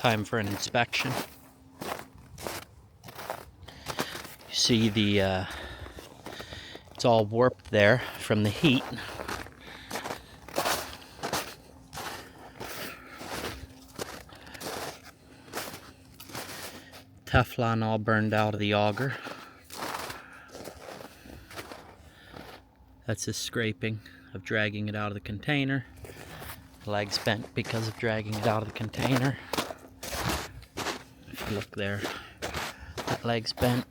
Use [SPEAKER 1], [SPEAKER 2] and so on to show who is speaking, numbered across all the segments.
[SPEAKER 1] Time for an inspection. You see it's all warped there from the heat. Teflon all burned out of the auger. That's the scraping of dragging it out of the container. The leg's bent because of dragging it out of the container. If you look there, that leg's bent.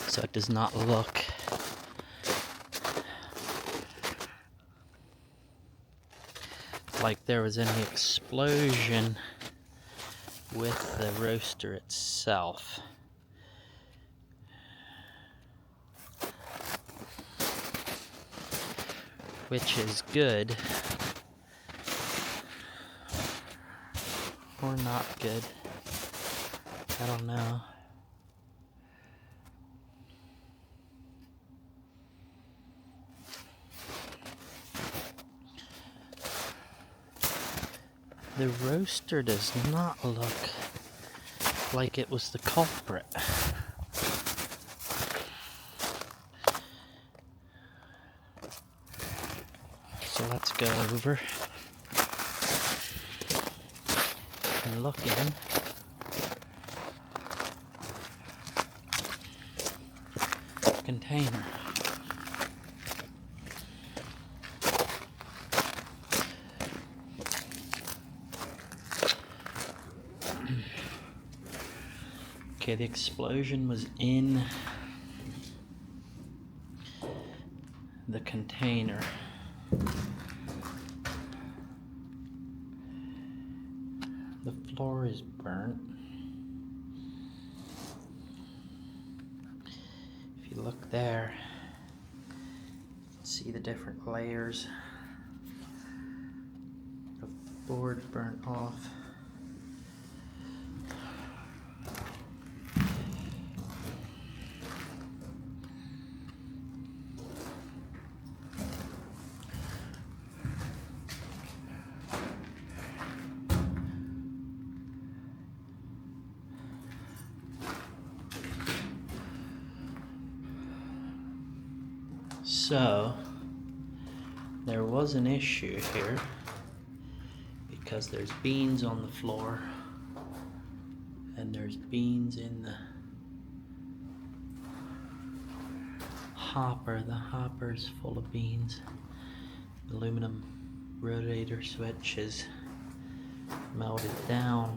[SPEAKER 1] So it does not look like there was any explosion with the roaster itself. Which is good or not good. I don't know. The roaster does not look like it was the culprit. So let's go over and look in. Container. Okay, the explosion was in the container. The floor is burnt. If you look there, you can see the different layers of board burnt off. So, there was an issue here because there's beans on the floor and there's beans in the hopper. The hopper's full of beans. The aluminum rotator switch is melted down.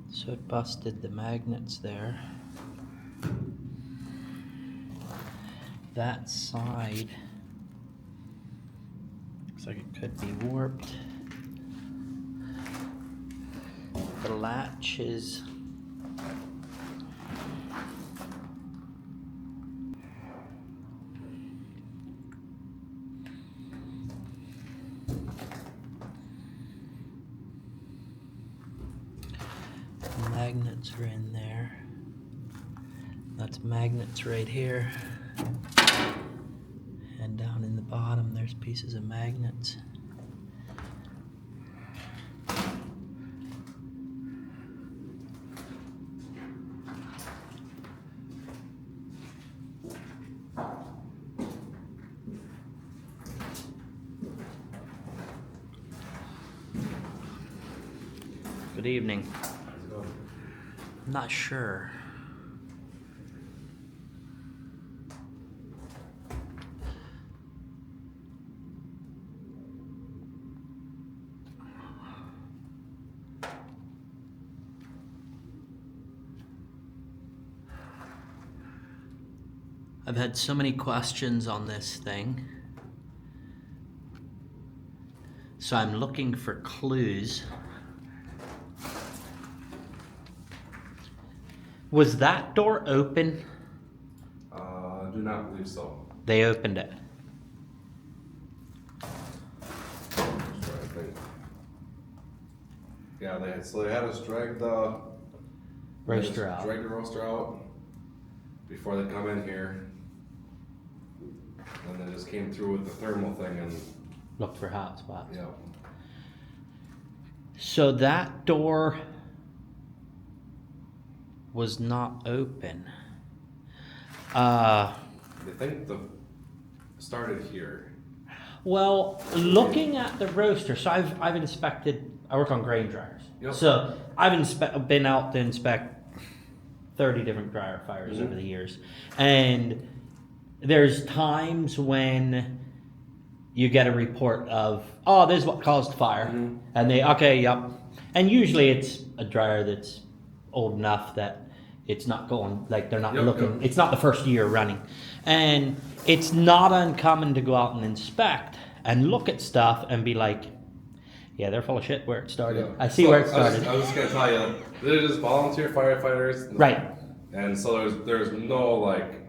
[SPEAKER 1] So it busted the magnets there. That side looks like it could be warped. The latch is magnets are in there. That's magnets right here. And down in the bottom there's pieces of magnets. Good evening. I'm not sure. I've had so many questions on this thing. So I'm looking for clues Was that door open?
[SPEAKER 2] I do not believe so.
[SPEAKER 1] They opened it.
[SPEAKER 2] I'm trying to think. Yeah, they had us drag the
[SPEAKER 1] Roaster out.
[SPEAKER 2] Drag the roaster out before they come in here. And they just came through with the thermal thing and
[SPEAKER 1] Look for hot spots.
[SPEAKER 2] yeah.
[SPEAKER 1] So that door was not open.
[SPEAKER 2] They think the started here.
[SPEAKER 1] Well, looking at the roaster, so I've inspected. I work on grain dryers,
[SPEAKER 2] Yep.
[SPEAKER 1] so I've been out to inspect 30 different dryer fires over the years, and there's times when you get a report of, oh, this is what caused the fire, and and usually it's a dryer that's old enough that it's not going, like they're not looking, it's not the first year running. And it's not uncommon to go out and inspect and look at stuff and be like, yeah, they're full of shit where it started.
[SPEAKER 2] Yeah.
[SPEAKER 1] I see where it started.
[SPEAKER 2] I was just gonna tell you, they're just volunteer firefighters.
[SPEAKER 1] Right.
[SPEAKER 2] And so there's no like,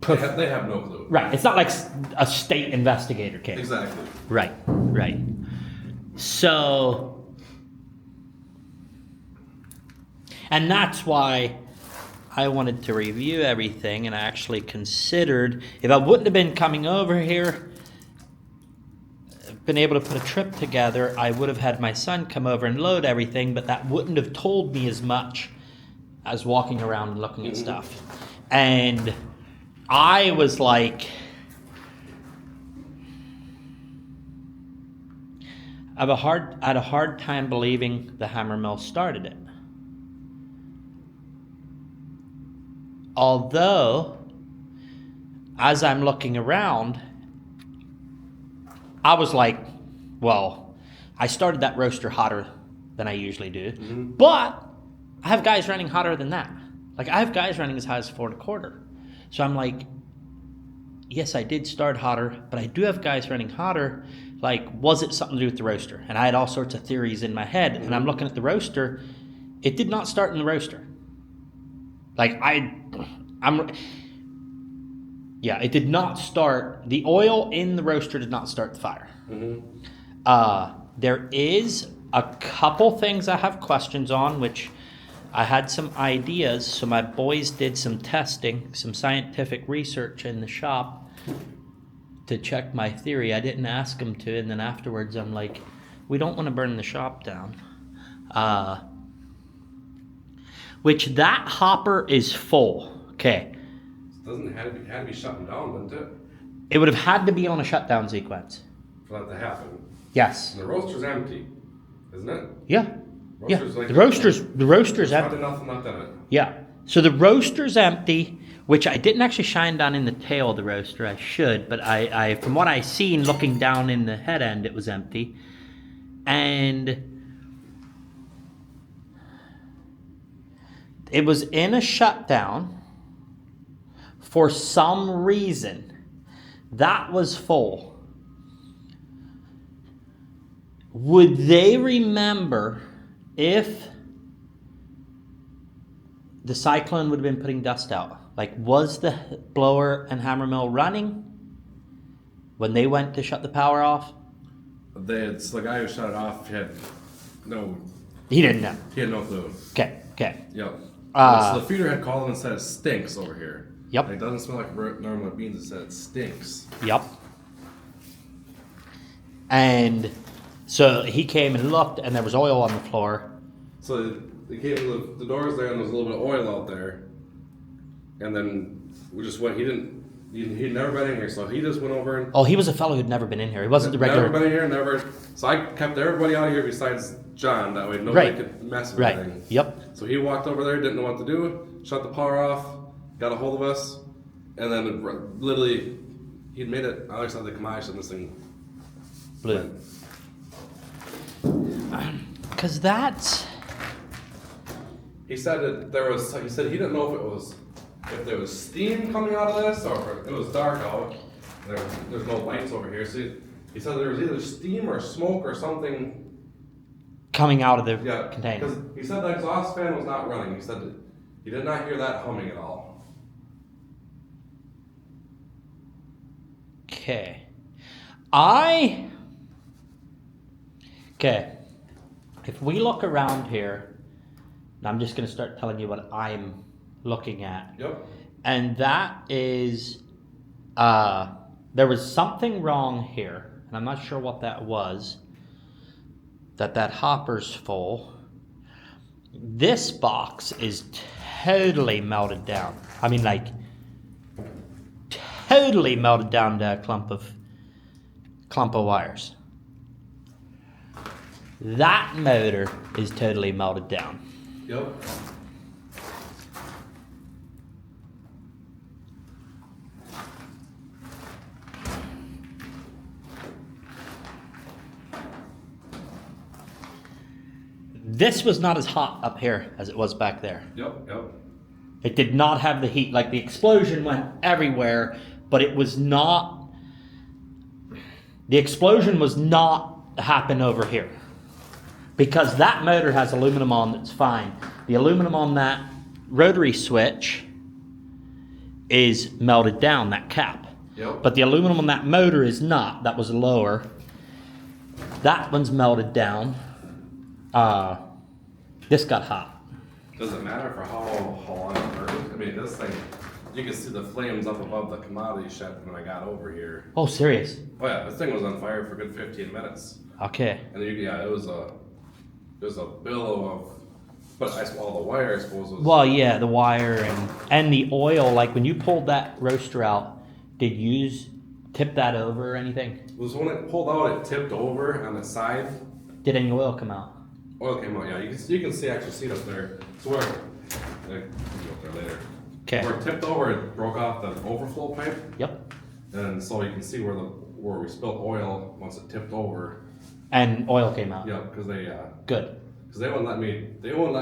[SPEAKER 2] they have no clue.
[SPEAKER 1] Right. It's not like a state investigator case.
[SPEAKER 2] Exactly.
[SPEAKER 1] Right. So, and that's why I wanted to review everything, and I actually considered, if I wouldn't have been coming over here, been able to put a trip together, I would have had my son come over and load everything, but that wouldn't have told me as much as walking around and looking at stuff. And I was like, I had a hard time believing the hammer mill started it. Although, as I'm looking around, I was like, well, I started that roaster hotter than I usually do, but I have guys running hotter than that. Like, I have guys running as high as 4 1/4. So I'm like, yes, I did start hotter, but I do have guys running hotter. Like, was it something to do with the roaster? And I had all sorts of theories in my head, and I'm looking at the roaster. It did not start in the roaster. Like, it did not start. The oil in the roaster did not start the fire. There is a couple things I have questions on, which I had some ideas. So my boys did some testing, some scientific research in the shop to check my theory. I didn't ask them to, and then afterwards I'm like, we don't want to burn the shop down. Which that hopper is full. Okay.
[SPEAKER 2] Doesn't had to be shutting down, didn't it?
[SPEAKER 1] It would have had to be on a shutdown sequence.
[SPEAKER 2] For that to happen.
[SPEAKER 1] Yes.
[SPEAKER 2] And the roaster's empty, isn't it?
[SPEAKER 1] Yeah.
[SPEAKER 2] Roaster's
[SPEAKER 1] The roaster's empty.
[SPEAKER 2] Nothing left in it.
[SPEAKER 1] Yeah. So the roaster's empty, which I didn't actually shine down in the tail of the roaster. I should, but I from what I seen looking down in the head end, it was empty. And it was in a shutdown. For some reason, that was full. Would they remember if the cyclone would have been putting dust out? Like, was the blower and hammer mill running when they went to shut the power off?
[SPEAKER 2] The guy who shut it off
[SPEAKER 1] He didn't know.
[SPEAKER 2] He had no clue.
[SPEAKER 1] Okay.
[SPEAKER 2] Yep. So the feeder had called him and said it stinks over here.
[SPEAKER 1] Yep.
[SPEAKER 2] It doesn't smell like normal beans. It said it stinks.
[SPEAKER 1] Yep. And so he came and looked, and there was oil on the floor.
[SPEAKER 2] So they came to the doors there, and there was a little bit of oil out there. And then we just went. He'd never been in here, so he just went over and.
[SPEAKER 1] Oh, he was a fellow who'd never been in here. He wasn't the regular.
[SPEAKER 2] Never been in here, never. So I kept everybody out of here besides John. That way nobody could mess with anything.
[SPEAKER 1] Yep.
[SPEAKER 2] So he walked over there, didn't know what to do, shut the power off, got a hold of us, and then literally he'd made it on the other side of the Kamash and this thing
[SPEAKER 1] blew. Because that's.
[SPEAKER 2] He said that there was. He said he didn't know if there was steam coming out of this or if it was dark out. There's no lights over here. So he said there was either steam or smoke or something
[SPEAKER 1] coming out of the container.
[SPEAKER 2] Because he said the exhaust fan was not running. He said He did not hear that humming at all.
[SPEAKER 1] Okay. If we look around here, and I'm just going to start telling you what I'm looking at.
[SPEAKER 2] Yep.
[SPEAKER 1] And that is, there was something wrong here, and I'm not sure what that was, that hopper's full. This box is totally melted down. I mean, like, totally melted down to a clump of wires. That motor is totally melted down.
[SPEAKER 2] Yep.
[SPEAKER 1] This was not as hot up here as it was back there.
[SPEAKER 2] Yep.
[SPEAKER 1] It did not have the heat. Like, the explosion went everywhere, but it was not... The explosion was not happen over here. Because that motor has aluminum on that's fine. The aluminum on that rotary switch is melted down, that cap.
[SPEAKER 2] Yep.
[SPEAKER 1] But the aluminum on that motor is not. That was lower. That one's melted down. This got hot.
[SPEAKER 2] Does it matter for how long it burns? I mean, this thing, you can see the flames up above the commodity shed when I got over here.
[SPEAKER 1] Oh, serious?
[SPEAKER 2] Oh yeah, this thing was on fire for a good 15 minutes.
[SPEAKER 1] Okay.
[SPEAKER 2] And it was a billow of, but all the wire, I suppose, was.
[SPEAKER 1] Well, yeah, the wire and the oil. Like, when you pulled that roaster out, did you tip that over or anything?
[SPEAKER 2] Was when it pulled out, it tipped over on the side.
[SPEAKER 1] Did any oil come out?
[SPEAKER 2] Oil came out, yeah. You can see it up there. It's where, I'll go up there later.
[SPEAKER 1] Okay.
[SPEAKER 2] Where it tipped over, it broke off the overflow pipe.
[SPEAKER 1] Yep.
[SPEAKER 2] And so you can see where we spilled oil once it tipped over.
[SPEAKER 1] And oil came out.
[SPEAKER 2] Yeah, because
[SPEAKER 1] Good.
[SPEAKER 2] they wouldn't let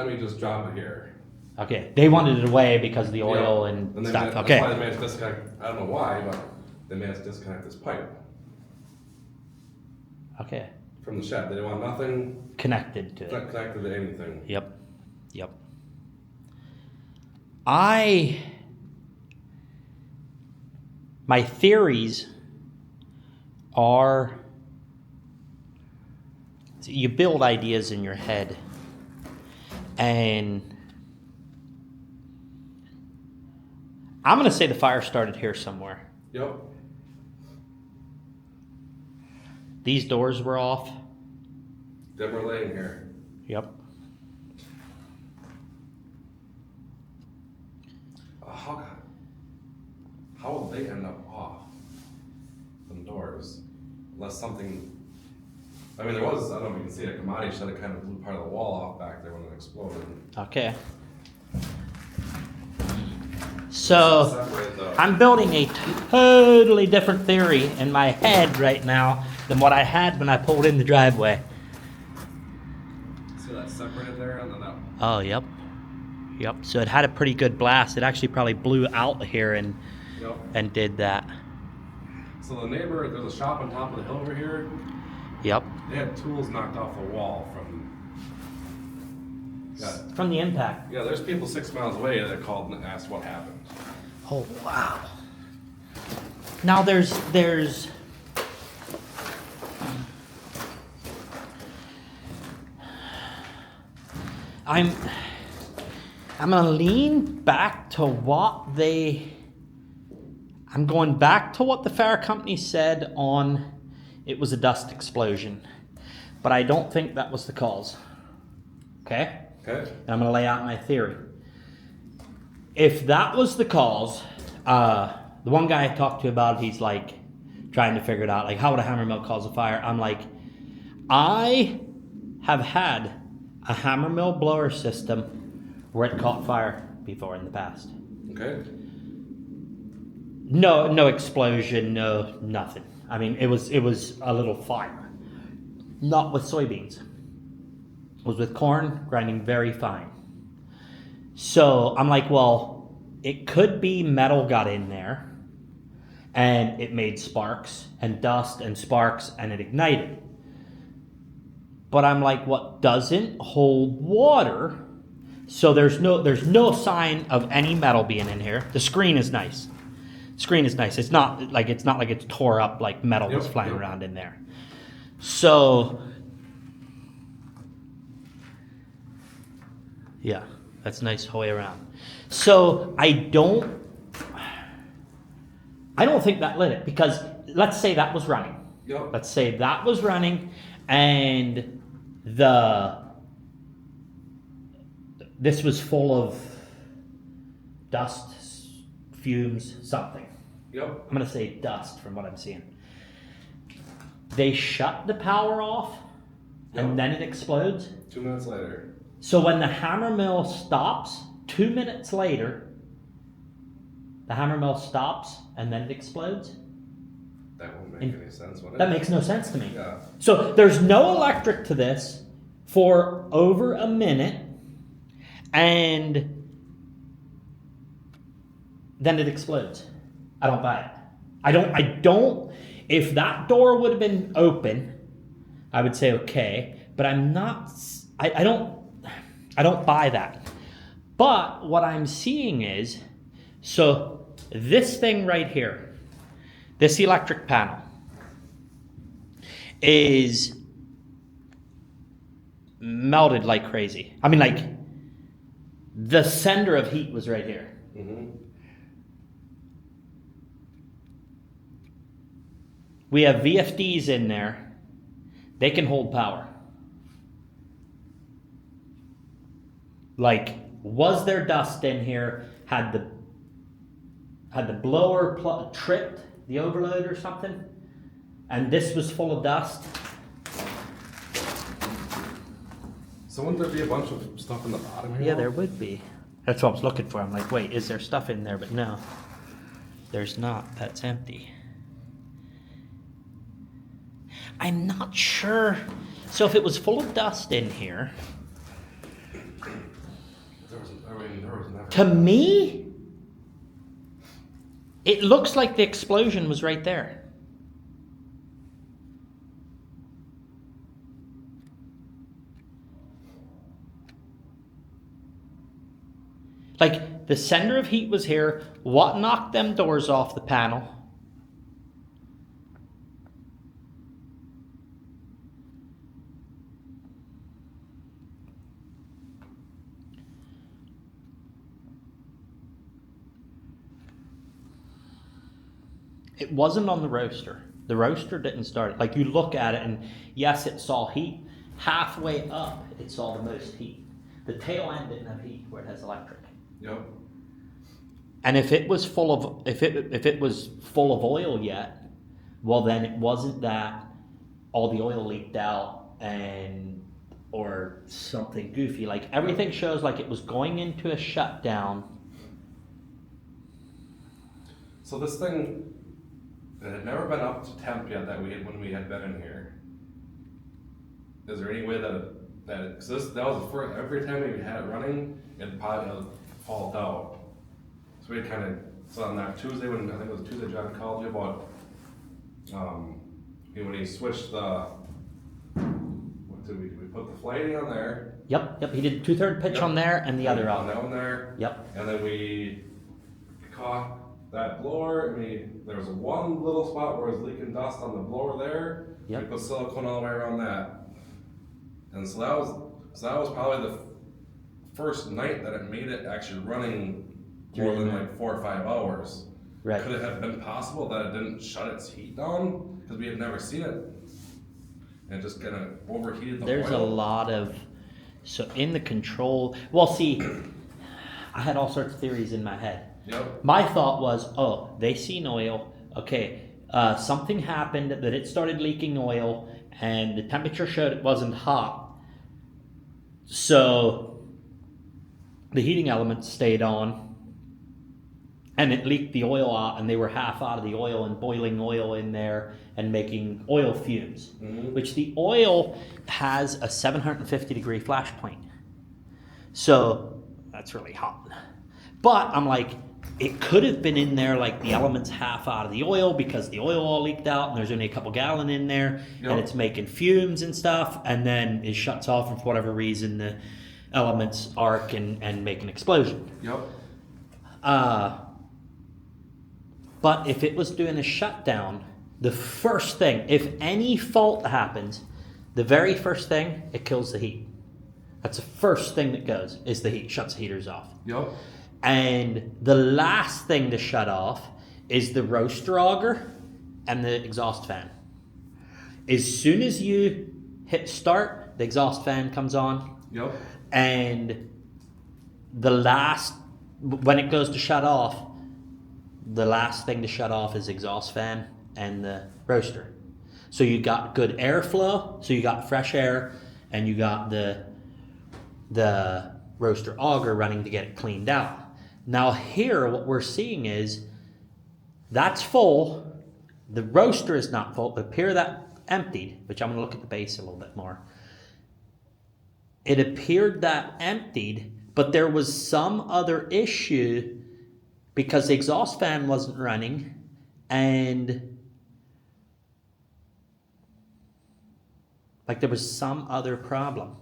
[SPEAKER 2] me just drop it here.
[SPEAKER 1] Okay. They wanted it away because of the oil
[SPEAKER 2] Yeah.
[SPEAKER 1] and
[SPEAKER 2] they
[SPEAKER 1] stuff.
[SPEAKER 2] That's
[SPEAKER 1] Okay.
[SPEAKER 2] why they managed to disconnect. I don't know why, but they managed to disconnect this pipe
[SPEAKER 1] Okay.
[SPEAKER 2] from the shed. They didn't want nothing
[SPEAKER 1] Connected to it.
[SPEAKER 2] connected to anything.
[SPEAKER 1] Yep. My theories are, you build ideas in your head, and I'm going to say the fire started here somewhere.
[SPEAKER 2] Yep.
[SPEAKER 1] These doors were off.
[SPEAKER 2] They were laying here.
[SPEAKER 1] Yep.
[SPEAKER 2] How would they end up off them doors? Unless something. I mean, there was. I don't know if you can see a commodity shed that kind of blew part of the wall off back there when it exploded.
[SPEAKER 1] Okay. So,
[SPEAKER 2] Separate the.
[SPEAKER 1] I'm building a totally different theory in my head right now than what I had when I pulled in the driveway.
[SPEAKER 2] See that separated there and then that.
[SPEAKER 1] Oh, yep. So it had a pretty good blast. It actually probably blew out here and
[SPEAKER 2] Yep.
[SPEAKER 1] did that.
[SPEAKER 2] So the neighbor, there's a shop on top of the hill over here.
[SPEAKER 1] Yep.
[SPEAKER 2] They had tools knocked off the wall from. Yeah,
[SPEAKER 1] From the impact.
[SPEAKER 2] yeah. There's people 6 miles away that called and asked what happened.
[SPEAKER 1] Oh, wow. Now there's I'm gonna lean back to I'm going back to what the fire company said on it was a dust explosion. But I don't think that was the cause. Okay?
[SPEAKER 2] Okay.
[SPEAKER 1] And I'm going to lay out my theory. If that was the cause, the one guy I talked to about it, he's like trying to figure it out. Like, how would a hammer mill cause a fire? I'm like, I have had a hammer mill blower system where it caught fire before in the past.
[SPEAKER 2] Okay.
[SPEAKER 1] No explosion, no nothing. I mean, it was a little fire. Not with soybeans. It was with corn, grinding very fine. So I'm like, well, it could be metal got in there and it made sparks and dust and sparks and it ignited. But I'm like, what doesn't hold water So there's no sign of any metal being in here. The screen is nice. Screen is nice. It's not like it's tore up like metal was flying around in there. So yeah, that's nice all the way around. So I don't think that lit it, because let's say that was running.
[SPEAKER 2] Yep.
[SPEAKER 1] Let's say that was running and this was full of dust, fumes, something.
[SPEAKER 2] Yep.
[SPEAKER 1] I'm going to say dust from what I'm seeing. They shut the power off and then it explodes.
[SPEAKER 2] 2 minutes later.
[SPEAKER 1] So when the hammer mill stops, 2 minutes later, the hammer mill stops and then it explodes?
[SPEAKER 2] That won't make any sense, would it?
[SPEAKER 1] That makes no sense to me.
[SPEAKER 2] Yeah.
[SPEAKER 1] So there's no electric to this for over a minute, and then it explodes. I don't buy it. I don't, if that door would have been open, I would say okay, but I'm not, I don't buy that. But what I'm seeing is, so this thing right here, this electric panel is melted like crazy. I mean, like, the sender of heat was right here.
[SPEAKER 2] Mm-hmm.
[SPEAKER 1] We have VFDs in there. They can hold power. Like, was there dust in here? Had the blower tripped the overload or something? And this was full of dust?
[SPEAKER 2] So wouldn't there be a bunch of stuff in the bottom here?
[SPEAKER 1] Yeah, there would be. That's what I was looking for. I'm like, wait, is there stuff in there? But no, there's not. That's empty. I'm not sure. So if it was full of dust in here,
[SPEAKER 2] There was never.
[SPEAKER 1] to me, it looks like the explosion was right there. Like, the sender of heat was here. What knocked them doors off the panel? It wasn't on the roaster. The roaster didn't start it. Like, you look at it and yes, it saw heat. Halfway up, it saw the most heat. The tail end didn't have heat where it has electric.
[SPEAKER 2] Yep.
[SPEAKER 1] And if it was full of if it was full of oil yet, well then it wasn't that all the oil leaked out and or something goofy. Like, everything shows like it was going into a shutdown.
[SPEAKER 2] So this thing, it had never been up to temp yet when we had been in here. Is there any way that cause that was the first, every time we had it running, it probably fault out. So we kind of, so on that Tuesday, I think it was Tuesday, John called you about, when he switched what did we put the flighting on there.
[SPEAKER 1] Yep, he did 2/3 pitch on there and the other
[SPEAKER 2] on
[SPEAKER 1] on.
[SPEAKER 2] that one there.
[SPEAKER 1] Yep.
[SPEAKER 2] And then we caught that blower, there was one little spot where it was leaking dust on the blower there.
[SPEAKER 1] Yep.
[SPEAKER 2] We put silicone all the way around that. And so that was probably the first night that it made it actually running more than like 4 or 5 hours.
[SPEAKER 1] Right.
[SPEAKER 2] Could it have been possible that it didn't shut its heat down? Because we had never seen it. And it just kind of overheated the
[SPEAKER 1] There's
[SPEAKER 2] oil.
[SPEAKER 1] a lot of, so in the control, well, see, I had all sorts of theories in my head.
[SPEAKER 2] Yep.
[SPEAKER 1] My thought was, oh, they seen oil. Okay, something happened that it started leaking oil, and the temperature showed it wasn't hot. So the heating element stayed on, and it leaked the oil out, and they were half out of the oil and boiling oil in there and making oil fumes, which the oil has a 750-degree flash point. So that's really hot. But I'm like, it could have been in there like the element's half out of the oil because the oil all leaked out and there's only a couple gallon in there. Yep. And it's making fumes and stuff, and then it shuts off, and for whatever reason elements arc and make an explosion.
[SPEAKER 2] Yep.
[SPEAKER 1] But if it was doing a shutdown, the first thing, if any fault happens, the very first thing, it kills the heat. That's the first thing that goes, is the heat, shuts the heaters off.
[SPEAKER 2] Yep.
[SPEAKER 1] And the last thing to shut off is the roaster auger and the exhaust fan. As soon as you hit start, the exhaust fan comes on.
[SPEAKER 2] Yep.
[SPEAKER 1] And when it goes to shut off, the last thing to shut off is exhaust fan and the roaster. So you got good airflow, so you got fresh air, and you got the roaster auger running to get it cleaned out. Now here, what we're seeing is that's full. The roaster is not full. It appears that emptied, which I'm going to look at the base a little bit more. It appeared that emptied, but there was some other issue because the exhaust fan wasn't running, and like there was some other problem.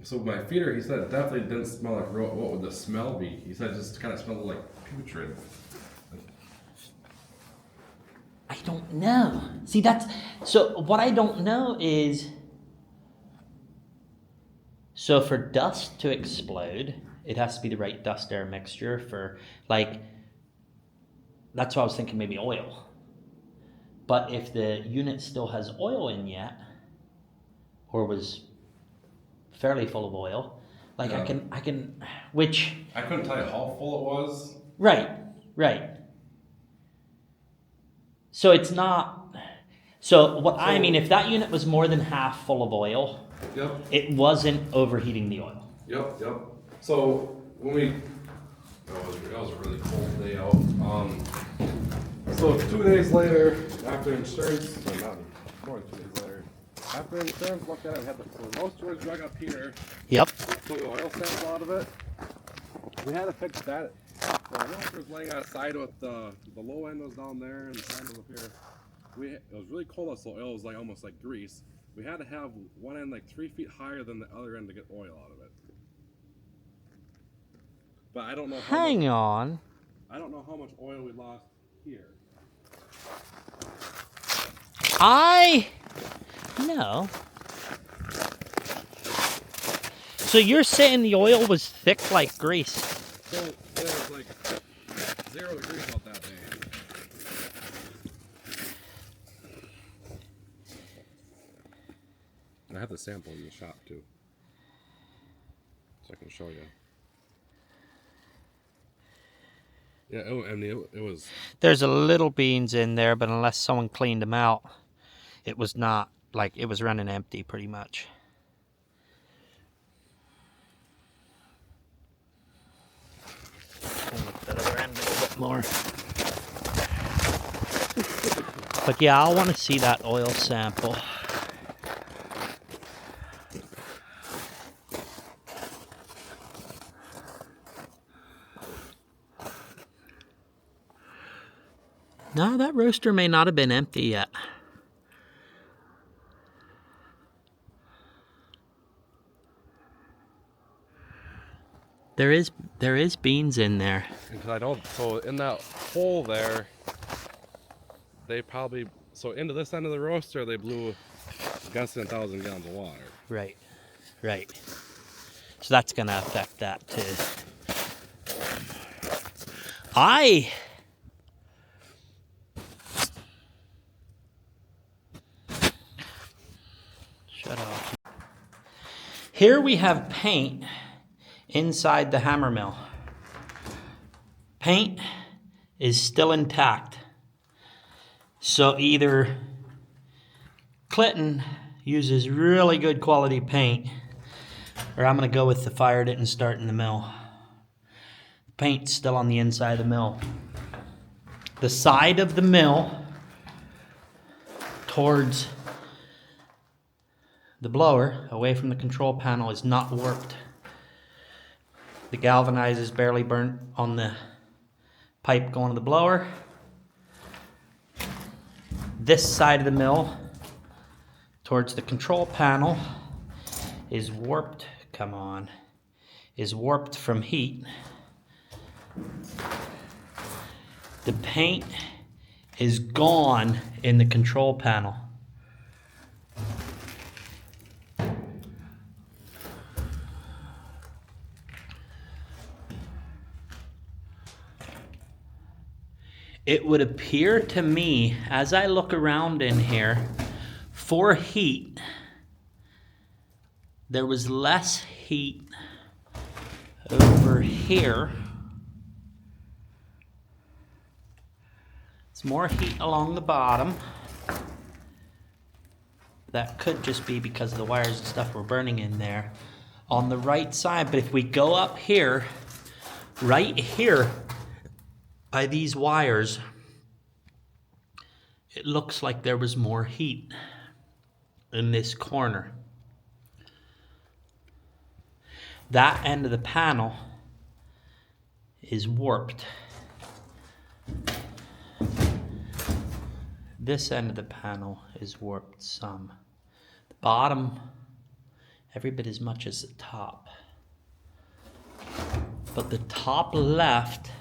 [SPEAKER 2] So my feeder, he said, definitely didn't smell like what would the smell be? He said it just kind of smelled like putrid.
[SPEAKER 1] I don't know. See, so what I don't know is, so for dust to explode, it has to be the right dust air mixture for, like, that's why I was thinking maybe oil. But if the unit still has oil in yet, or was fairly full of oil, like
[SPEAKER 2] Yeah.
[SPEAKER 1] I can, which,
[SPEAKER 2] I couldn't tell you how full it was.
[SPEAKER 1] right. So it's not, so what I mean, if that unit was more than half full of oil,
[SPEAKER 2] Yep.
[SPEAKER 1] it wasn't overheating the oil.
[SPEAKER 2] Yep. So when that was a really cold day out. So 2 days later, after insurance, or not more than 2 days later, after insurance looked at it, we had the roaster was drug up here,
[SPEAKER 1] Yep.
[SPEAKER 2] took the oil sample out of it. We had to fix that. So the roaster was laying on its side with the low end was down there and the side was up here. It was really cold, so oil was like almost like grease. We had to have one end like 3 feet higher than the other end to get oil out of it. But I don't know
[SPEAKER 1] On.
[SPEAKER 2] I don't know how much oil we lost here.
[SPEAKER 1] No. So you're saying the oil was thick like grease?
[SPEAKER 2] So it was like 0 degrees out that day. I have the sample in the shop too, so I can show you. Yeah, it was.
[SPEAKER 1] There's a little beans in there, but unless someone cleaned them out, it was not, like, it was running empty pretty much. Look at that other end a little bit more. But yeah, I want to see that oil sample. No, that roaster may not have been empty yet. There is beans in there.
[SPEAKER 2] Because I don't. So in that hole there, they probably into this end of the roaster they blew less than 1,000 gallons of water.
[SPEAKER 1] Right. So that's gonna affect that too. Shut off. Here we have paint inside the hammer mill. Paint is still intact. So either Clinton uses really good quality paint, or I'm going to go with the fire didn't start in the mill. Paint's still on the inside of the mill. The side of the mill towards the blower, away from the control panel, is not warped. The galvanizer is barely burnt on the pipe going to the blower. This side of the mill, towards the control panel, is warped, is warped from heat. The paint is gone in the control panel. It would appear to me, as I look around in here, for heat, there was less heat over here. It's more heat along the bottom. That could just be because the wires and stuff were burning in there on the right side. But if we go up here, right here, by these wires, it looks like there was more heat in this corner. That end of the panel is warped. This end of the panel is warped some. The bottom, every bit as much as the top. But the top left,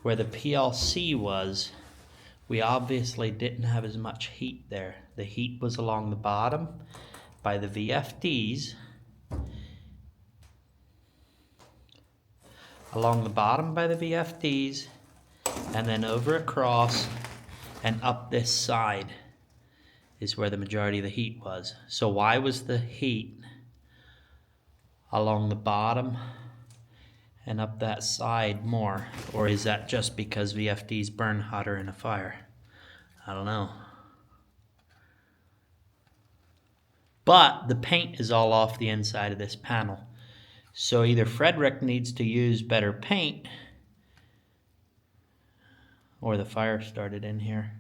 [SPEAKER 1] where the PLC was, we obviously didn't have as much heat there. The heat was along the bottom by the VFDs. Along the bottom by the VFDs, and then over across and up this side is where the majority of the heat was. So why was the heat along the bottom and up that side more? Or is that just because VFDs burn hotter in a fire? I don't know. But the paint is all off the inside of this panel. So either Frederick needs to use better paint, or the fire started in here.